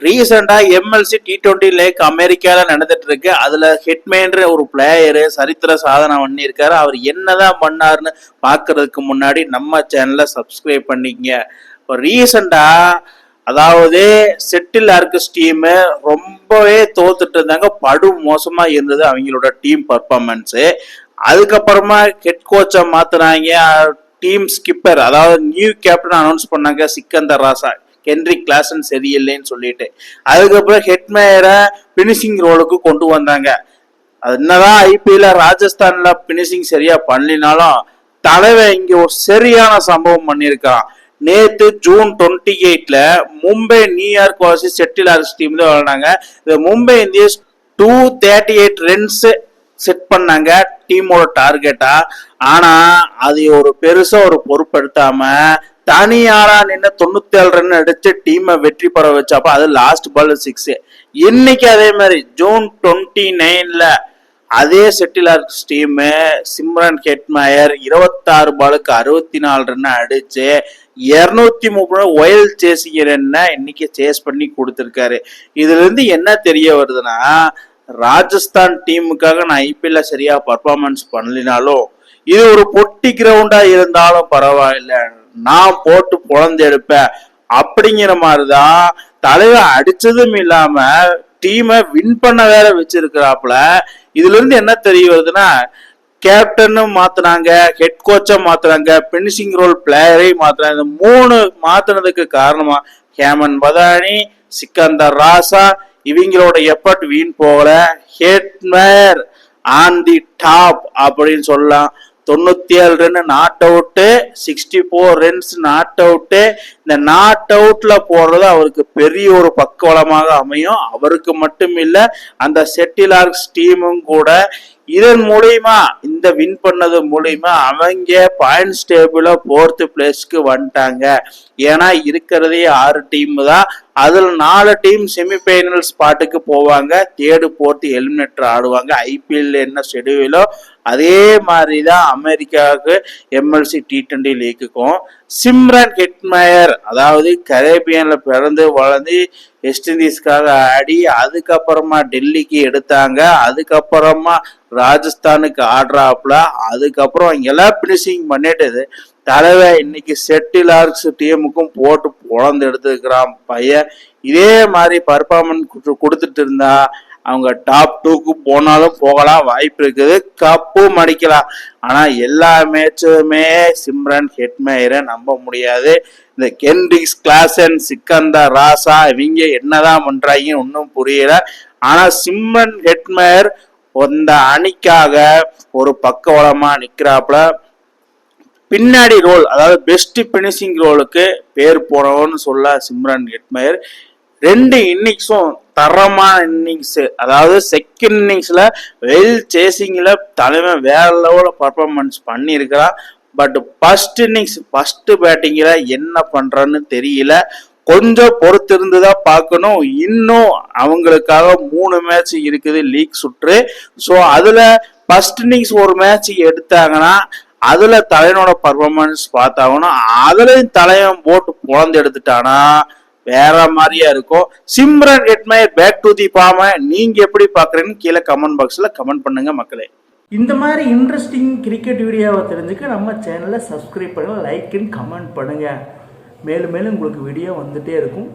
ரீசெண்டா MLC T20 lakh அமெரிக்கால நடந்துட்டு இருக்கு. அதுல ஹெட்மேன்ற ஒரு பிளேயரு சரித்திர சாதனை பண்ணியிருக்காரு. அவர் என்னதான் பண்ணாருன்னு பாக்குறதுக்கு முன்னாடி நம்ம சேனலை சப்ஸ்கிரைப் பண்ணிக்கங்க. இப்போ ரீசெண்டா அதாவது செட்டில் ஆர்கஸ் டீம் ரொம்பவே தோத்துட்டு இருந்தாங்க. படு மோசமா இருந்தது அவங்களோட டீம் பர்ஃபார்மன்ஸ். அதுக்கப்புறமா ஹெட் கோச்சை மாத்தினாங்க. டீம் ஸ்கிப்பர் அதாவது நியூ கேப்டன் அனௌன்ஸ் பண்ணாங்க சிக்கந்தர் ராசா. ஹென்ரிக் கிளாசன் சரியில்லைன்னு சொல்லிட்டு அதுக்கப்புறம் ஹெட்மேயரை பினிஷிங் ரோலுக்கு கொண்டு வந்தாங்க. அது என்னதான் ஐபிஎல்ல ராஜஸ்தான்ல பினிஷிங் சரியா பண்ணலினாலும் தலைவன் இங்க ஒரு சரியான சம்பவம் பண்ணியிருக்கான். நேத்து ஜூன் 28ல Mumbai New York versus Seattle Orcas team தான் விளையாண்டாங்க. இந்த மும்பை இந்தியன்ஸ் 238 ரன்ஸ் செட் பண்ணாங்க டீமோட டார்கெட்டா. ஆனா அது ஒரு பெருசா ஒரு பொறுப்பெடுத்தாம தனியாரா நின்று 97 ரன் அடிச்சு டீமை வெற்றி பெற வச்சப்ப அது லாஸ்ட் பால் 6. இன்னைக்கு அதே மாதிரி ஜூன் 29ல அதே settle Orcas team Simran Hetmyer 26 பாலுக்கு 64 ரன் அடிச்சு 230 ஒயல் சேசிங் ரன்னை இன்னைக்கு சேஸ் பண்ணி கொடுத்திருக்காரு. இதுல இருந்து என்ன தெரிய வருதுன்னா, ராஜஸ்தான் டீமுக்காக நான் ஐபிஎல்ல சரியா பர்ஃபார்மன்ஸ் பண்ணலினாலும் இது ஒரு பொட்டி கிரவுண்டா இருந்தாலும் பரவாயில்ல, நான் போட்டு பொழந்து எடுப்பேன் அப்படிங்கிற மாதிரிதான் தலைவர் அடிச்சதும் இல்லாம டீமை வின் பண்ண வேற வச்சிருக்கிறாப்புல. இதுல இருந்து என்ன தெரிய வருதுன்னா, கேப்டனும் மாத்தினாங்க, ஹெட் கோச்சை மாத்தினாங்க, பினிஷிங் ரோல் பிளேயரை மாத்தினாங்க. இந்த 3 மாத்தினதுக்கு காரணமா ஹேமன் பதானி, சிக்கந்தர் ராசா இவங்களோட எஃபர்ட் வீண் போகல. ஹெட்மேயர் ஆன் தி டாப் அப்படின்னு சொல்லலாம். 97 run not out, 64 runs not out. இந்த நாட் அவுட்ல போடுறது அவருக்கு பெரிய ஒரு பக்கவளமாக அமையும். அவருக்கு மட்டும் இல்ல, அந்த செட்டில் ஆர்கஸ் டீமும் கூட இதன் மூலியமா இந்த வின் பண்ணது மூலியமா அவங்க பாயிண்ட்ஸ் டேபிள 4th பிளேஸ்க்கு வந்துட்டாங்க. ஏன்னா இருக்கிறதே 6 டீம் தான். அதுல 4 டீம் செமிஃபைனல் ஸ்பாட்டுக்கு போவாங்க. 3rd 4th எலிமினேட்டர் ஆடுவாங்க. ஐபிஎல் என்ன ஷெடியூலோ அதே மாதிரிதான் அமெரிக்காவுக்கு எம்எல்சி T20 லீக்குக்கும். சிம்ரன் ஹெட்மேயர் அதாவது கரேபியன்ல பிறந்து வளர்ந்து வெஸ்ட் இண்டீஸ்க்காக ஆடி அதுக்கப்புறமா டெல்லிக்கு எடுத்தாங்க. அதுக்கப்புறமா ராஜஸ்தானுக்கு ஆடுறாப்புல. அதுக்கப்புறம் இங்கெல்லாம் பினிஷிங் பண்ணிட்டு தலைவர் இன்னைக்கு செட்டில் ஆர்கஸ் டீமுக்கும் போட்டு பொழந்து எடுத்துக்கிறான் பையன். இதே மாதிரி பர்ஃபார்மன்ஸ் கொடுத்துட்டு இருந்தா அவங்க டாப் 2க்கு போனாலும் போகலாம், வாய்ப்பு இருக்குது, கப்பும் அடிக்கலாம். ஆனா எல்லா மேட்சுமே சிம்ரன் ஹெட்மேயரை நம்ப முடியாது. இந்த ஹென்ரிக் கிளாசன், சிக்கந்தர் ராசா இவங்க என்னதான் பண்றாங்கன்னு ஒன்றும் புரியல. ஆனா சிம்ரன் ஹெட்மேயர் அந்த அணிக்காக ஒரு பக்கவளமா நிக்கிறாப்புல. பின்னாடி ரோல் அதாவது பெஸ்ட் பினிஷிங் ரோலுக்கு பேர் போனவன்னு சொல்ல சிம்ரன் ஹெட்மேயர் 2 இன்னிங்ஸும் தரமான இன்னிங்ஸ். அதாவது செகண்ட் இன்னிங்ஸ்ல வெல் சேசிங்ல தலைமை வேற லெவல பர்ஃபார்மன்ஸ் பண்ணியிருக்கிறான். பட் ஃபர்ஸ்ட் இன்னிங்ஸ் ஃபர்ஸ்ட் பேட்டிங்ல என்ன பண்றான்னு தெரியல. கொஞ்சம் பொறுத்து இருந்துதான் பார்க்கணும். இன்னும் அவங்களுக்காக 3 மேட்ச் இருக்குது லீக் சுற்று. ஸோ அதுல ஃபர்ஸ்ட் இன்னிங்ஸ் ஒரு மேட்ச் எடுத்தாங்கன்னா அதுல தலைவனோட பர்ஃபார்மன்ஸ் பார்த்தாகணும். அதுலயும் தலைவன் போட்டு பொழந்து எடுத்துட்டானா வேற மாதிரியா இருக்கும். Shimron Hetmyer back to the form நீங்க எப்படி பாக்குறீங்கன்னு கீழே கமெண்ட் பாக்ஸ்ல கமெண்ட் பண்ணுங்க மக்களே. இந்த மாதிரி இன்ட்ரெஸ்டிங் கிரிக்கெட் வீடியோவை தெரிஞ்சுக்க நம்ம சேனலை சப்ஸ்கிரைப் பண்ணுங்க, லைக் அண்ட் கமெண்ட் பண்ணுங்க. மேலும் மேலும் உங்களுக்கு வீடியோ வந்துட்டே இருக்கும்.